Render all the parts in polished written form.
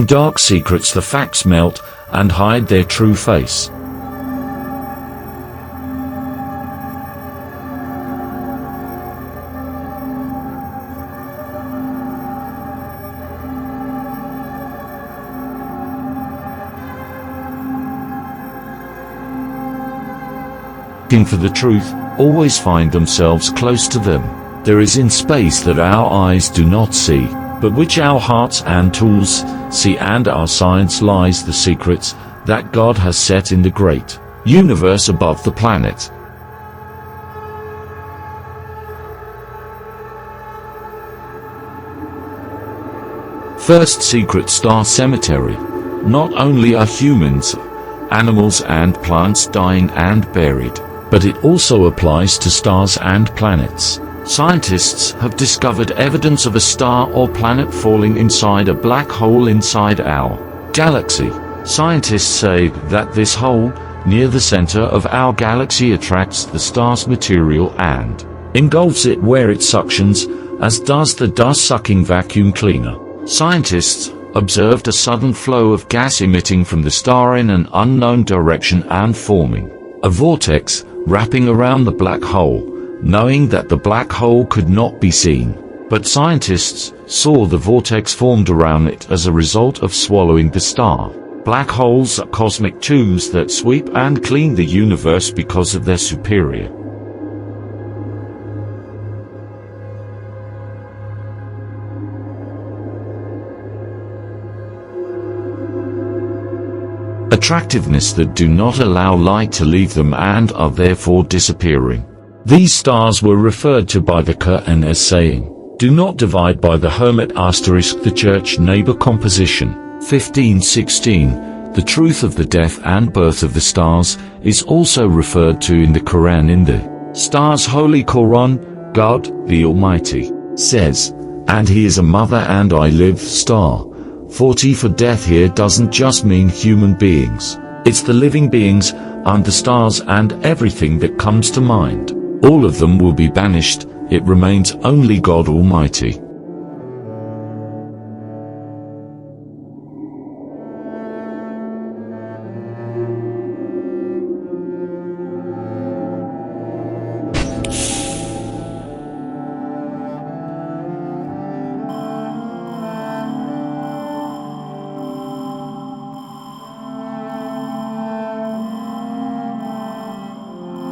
In dark secrets the facts melt and hide their true face. Looking for the truth, always find themselves close to them. There is in space that our eyes do not see, but which our hearts and tools see, and our science lies the secrets that God has set in the great universe above the planet. First secret: star cemetery. Not only are humans, animals and plants dying and buried, but it also applies to stars and planets. Scientists have discovered evidence of a star or planet falling inside a black hole inside our galaxy. Scientists say that this hole, near the center of our galaxy, attracts the star's material and engulfs it where it suctions, as does the dust-sucking vacuum cleaner. Scientists observed a sudden flow of gas emitting from the star in an unknown direction and forming a vortex wrapping around the black hole, knowing that the black hole could not be seen. But scientists saw the vortex formed around it as a result of swallowing the star. Black holes are cosmic tombs that sweep and clean the universe because of their superior attractiveness that do not allow light to leave them and are therefore disappearing. These stars were referred to by the Quran as saying, "Do not divide by the hermit *, the church neighbor composition." 15:16. The truth of the death and birth of the stars is also referred to in the Quran. In the stars' holy Quran, God, the Almighty, says, "And he is a mother and I live star." 40. For death here doesn't just mean human beings. It's the living beings, and the stars and everything that comes to mind. All of them will be banished, it remains only God Almighty.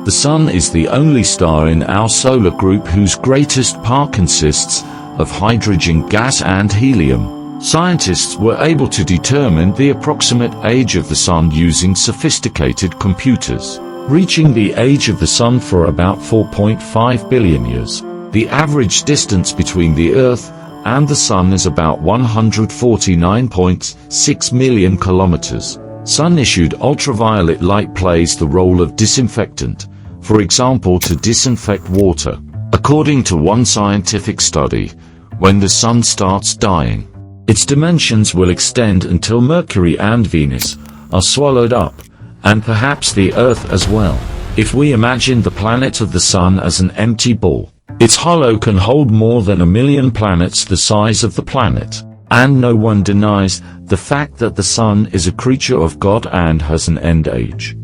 The Sun is the only star in our solar group whose greatest part consists of hydrogen gas and helium. Scientists were able to determine the approximate age of the Sun using sophisticated computers, reaching the age of the Sun for about 4.5 billion years. The average distance between the Earth and the Sun is about 149.6 million kilometers. Sun-issued ultraviolet light plays the role of disinfectant, for example to disinfect water. According to one scientific study, when the Sun starts dying, its dimensions will extend until Mercury and Venus are swallowed up, and perhaps the Earth as well. If we imagine the planet of the Sun as an empty ball, its hollow can hold more than 1 million planets the size of the planet. And no one denies the fact that the Sun is a creature of God and has an end age.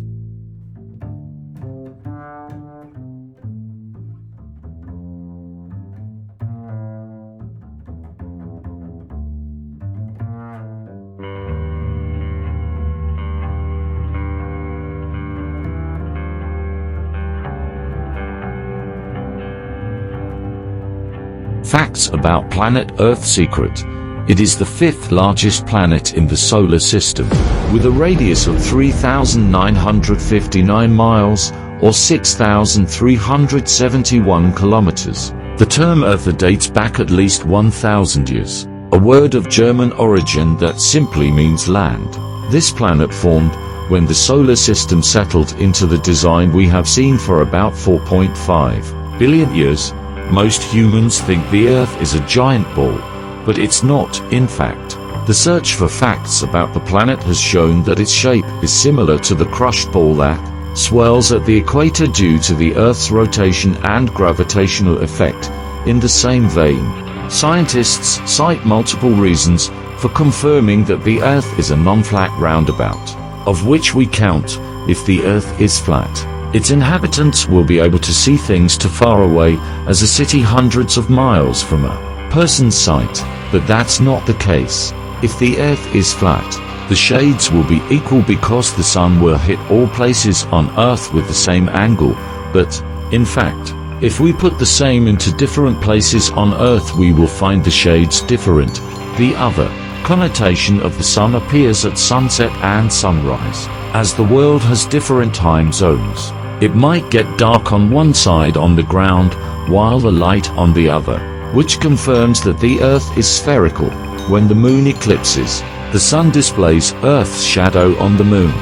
Facts about planet Earth secret. It is the 5th largest planet in the solar system, with a radius of 3,959 miles, or 6,371 kilometers. The term Earth dates back at least 1,000 years, a word of German origin that simply means land. This planet formed when the solar system settled into the design we have seen for about 4.5 billion years. Most humans think the Earth is a giant ball, but it's not, in fact. The search for facts about the planet has shown that its shape is similar to the crushed ball that swirls at the equator due to the Earth's rotation and gravitational effect. In the same vein, scientists cite multiple reasons for confirming that the Earth is a non-flat roundabout, of which we count, if the Earth is flat, its inhabitants will be able to see things too far away as a city hundreds of miles from a person's sight, but that's not the case. If the Earth is flat, the shades will be equal because the sun will hit all places on Earth with the same angle, but, in fact, if we put the same into different places on Earth we will find the shades different. The other connotation of the sun appears at sunset and sunrise. As the world has different time zones, it might get dark on one side on the ground, while the light on the other, which confirms that the Earth is spherical. When the moon eclipses, the sun displays Earth's shadow on the moon,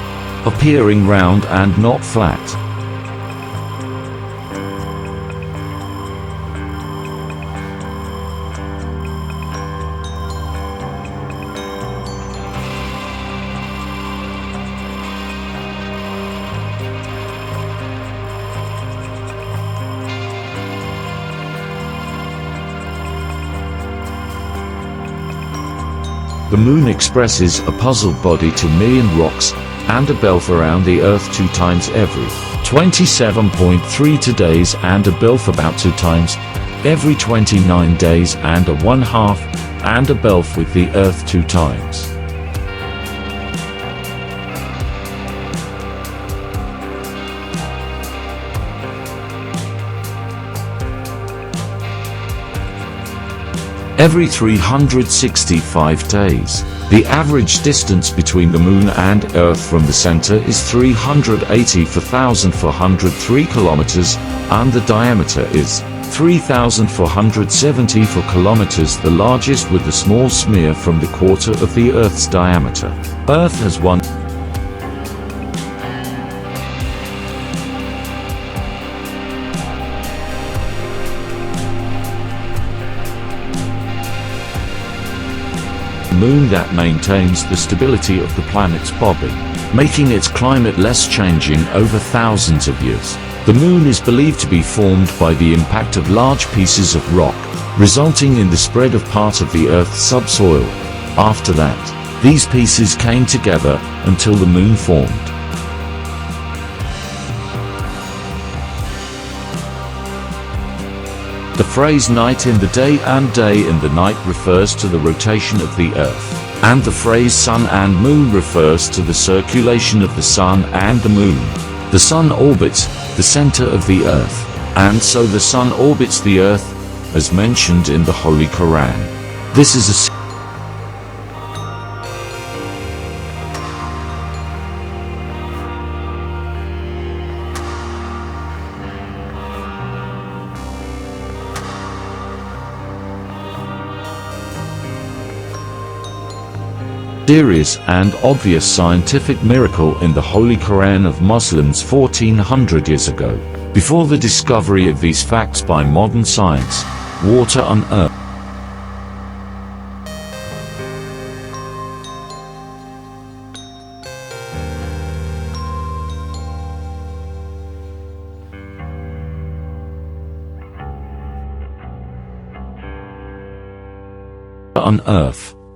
appearing round and not flat. The moon expresses a puzzled body to million rocks and a belt around the Earth 2 times every 27.32 days and a belt about 2 times every 29 days and a 1/2 and a belt with the Earth 2 times. Every 365 days. The average distance between the Moon and Earth from the center is 384,403 kilometers, and the diameter is 3,474 kilometers, the largest with a small smear from the quarter of the Earth's diameter. Earth has one moon that maintains the stability of the planet's bobbing, making its climate less changing over thousands of years. The moon is believed to be formed by the impact of large pieces of rock, resulting in the spread of part of the Earth's subsoil. After that, these pieces came together until the moon formed. The phrase night in the day and day in the night refers to the rotation of the Earth, and the phrase sun and moon refers to the circulation of the sun and the moon. The sun orbits the center of the Earth, and so the sun orbits the Earth, as mentioned in the Holy Quran. This is a serious and obvious scientific miracle in the Holy Quran of Muslims 1400 years ago. Before the discovery of these facts by modern science, water on Earth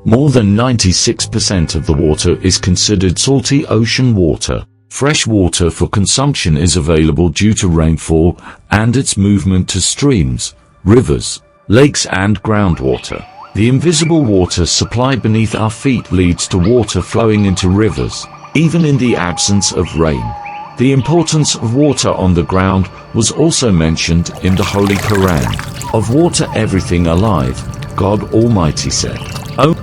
more than 96% of the water is considered salty ocean water. Fresh water for consumption is available due to rainfall and its movement to streams, rivers, lakes and groundwater. The invisible water supply beneath our feet leads to water flowing into rivers, even in the absence of rain. The importance of water on the ground was also mentioned in the Holy Quran. Of water everything alive, God Almighty said, "O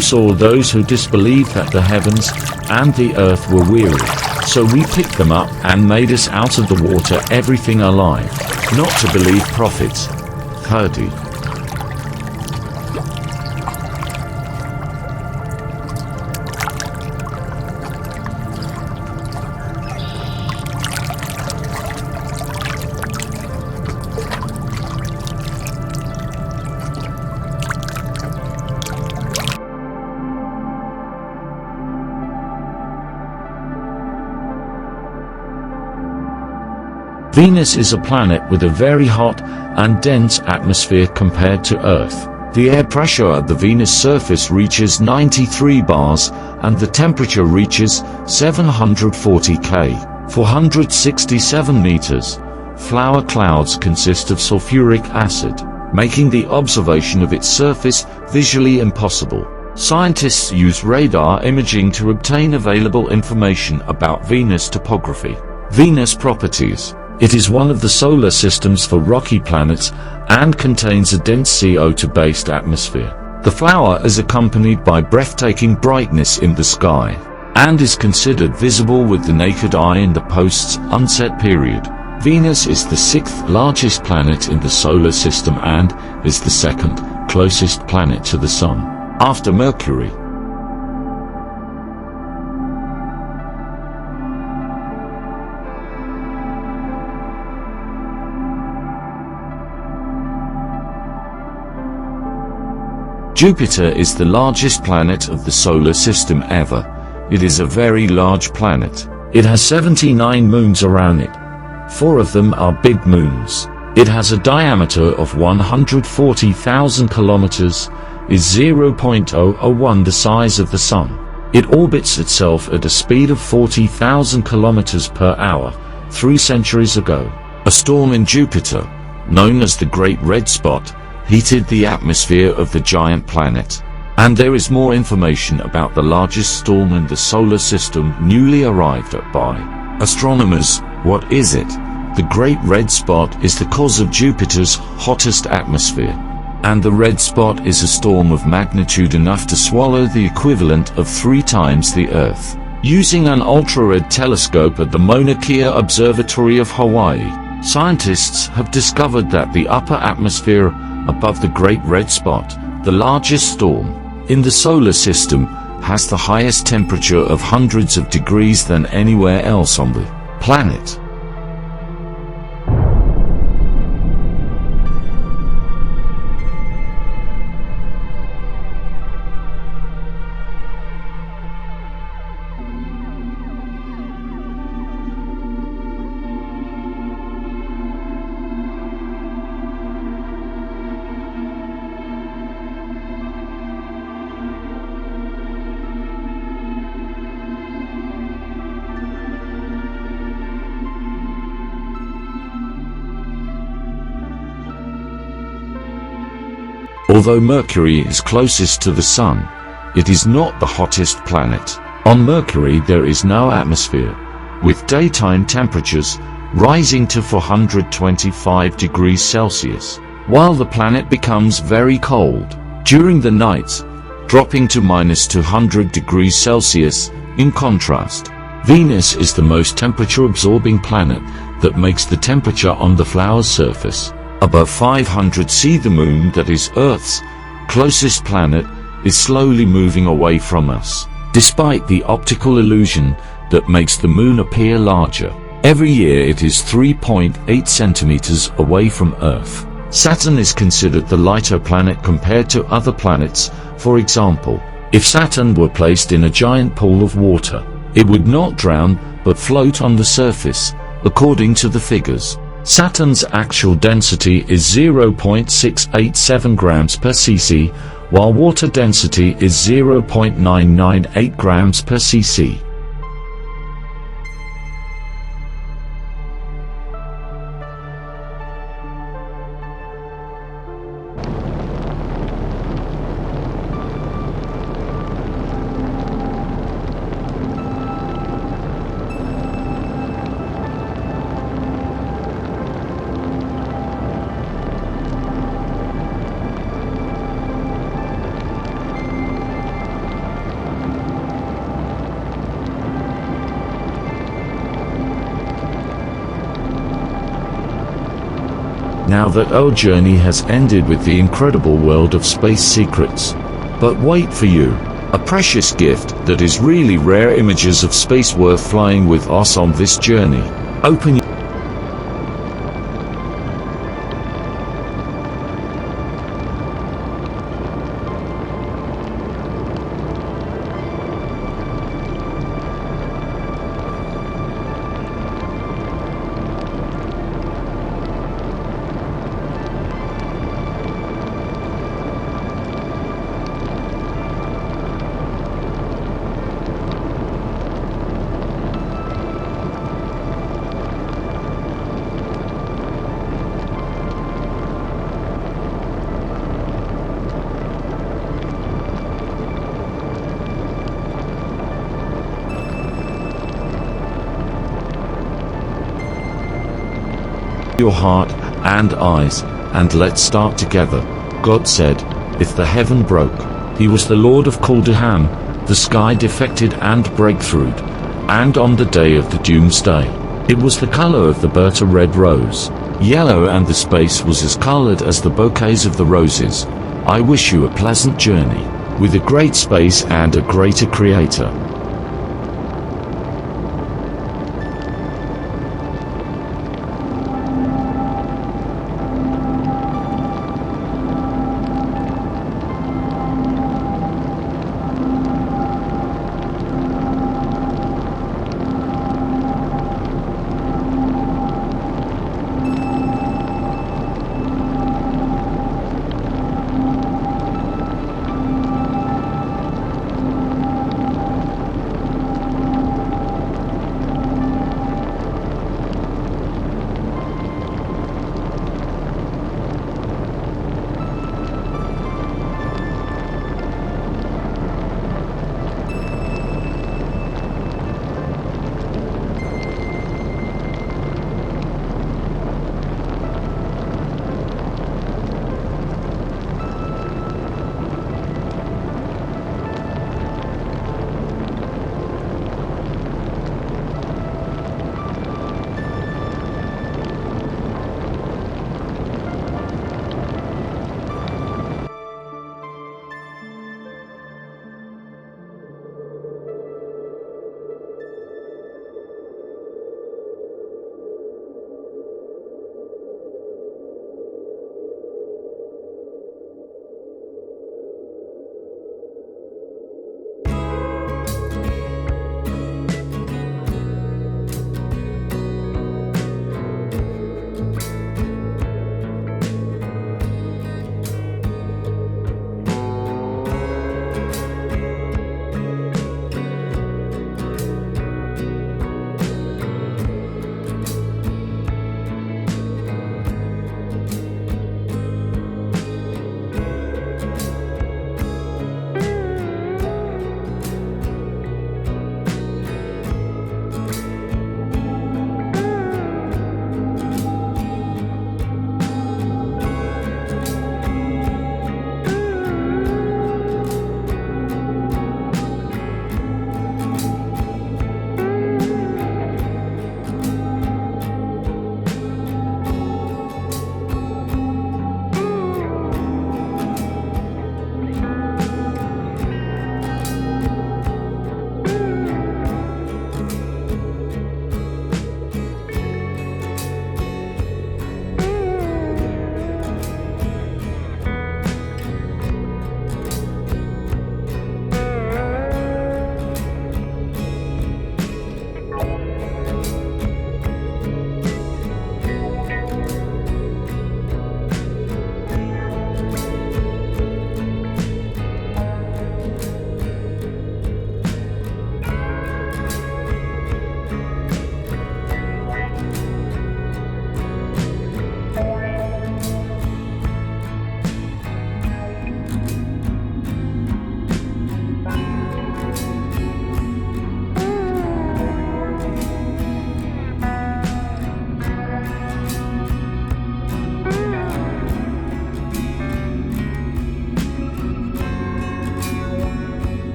saw those who disbelieved that the heavens and the earth were weary. So we picked them up and made us out of the water everything alive. Not to believe prophets." 30. Venus is a planet with a very hot and dense atmosphere compared to Earth. The air pressure at the Venus surface reaches 93 bars and the temperature reaches 740 K, 467 meters. Flower clouds consist of sulfuric acid, making the observation of its surface visually impossible. Scientists use radar imaging to obtain available information about Venus topography. Venus properties. It is one of the solar system's four rocky planets and contains a dense CO2-based atmosphere. The flower is accompanied by breathtaking brightness in the sky and is considered visible with the naked eye in the post-sunset period. Venus is the sixth largest planet in the solar system and is the second closest planet to the Sun, after Mercury. Jupiter is the largest planet of the solar system ever. It is a very large planet. It has 79 moons around it. 4 of them are big moons. It has a diameter of 140,000 kilometers, is 0.001 the size of the Sun. It orbits itself at a speed of 40,000 kilometers per hour, 3 centuries ago. A storm in Jupiter, known as the Great Red Spot, heated the atmosphere of the giant planet. And there is more information about the largest storm in the solar system newly arrived at by astronomers. What is it? The Great Red Spot is the cause of Jupiter's hottest atmosphere. And the red spot is a storm of magnitude enough to swallow the equivalent of 3 times the Earth. Using an ultra-red telescope at the Mauna Kea Observatory of Hawaii, scientists have discovered that the upper atmosphere above the Great Red Spot, the largest storm in the solar system, has the highest temperature of hundreds of degrees than anywhere else on the planet. Although Mercury is closest to the Sun, it is not the hottest planet. On Mercury there is no atmosphere, with daytime temperatures rising to 425 degrees Celsius, while the planet becomes very cold during the nights, dropping to -200 degrees Celsius. In contrast, Venus is the most temperature-absorbing planet that makes the temperature on the flower's surface above 500 C. The Moon, that is Earth's closest planet, is slowly moving away from us, despite the optical illusion that makes the Moon appear larger. Every year it is 3.8 centimeters away from Earth. Saturn is considered the lighter planet compared to other planets. For example, if Saturn were placed in a giant pool of water, it would not drown but float on the surface, according to the figures. Saturn's actual density is 0.687 grams per cc, while water density is 0.998 grams per cc. Now that our journey has ended with the incredible world of space secrets. But wait for you, a precious gift that is really rare, images of space worth flying with us on this journey. Open your your heart and eyes, and let's start together." God said, "If the heaven broke, he was the Lord of Kuldaham, the sky defected and breakthrough'd, and on the day of the doomsday, it was the color of the Berta red rose, yellow, and the space was as colored as the bouquets of the roses. I wish you a pleasant journey, with a great space and a greater creator."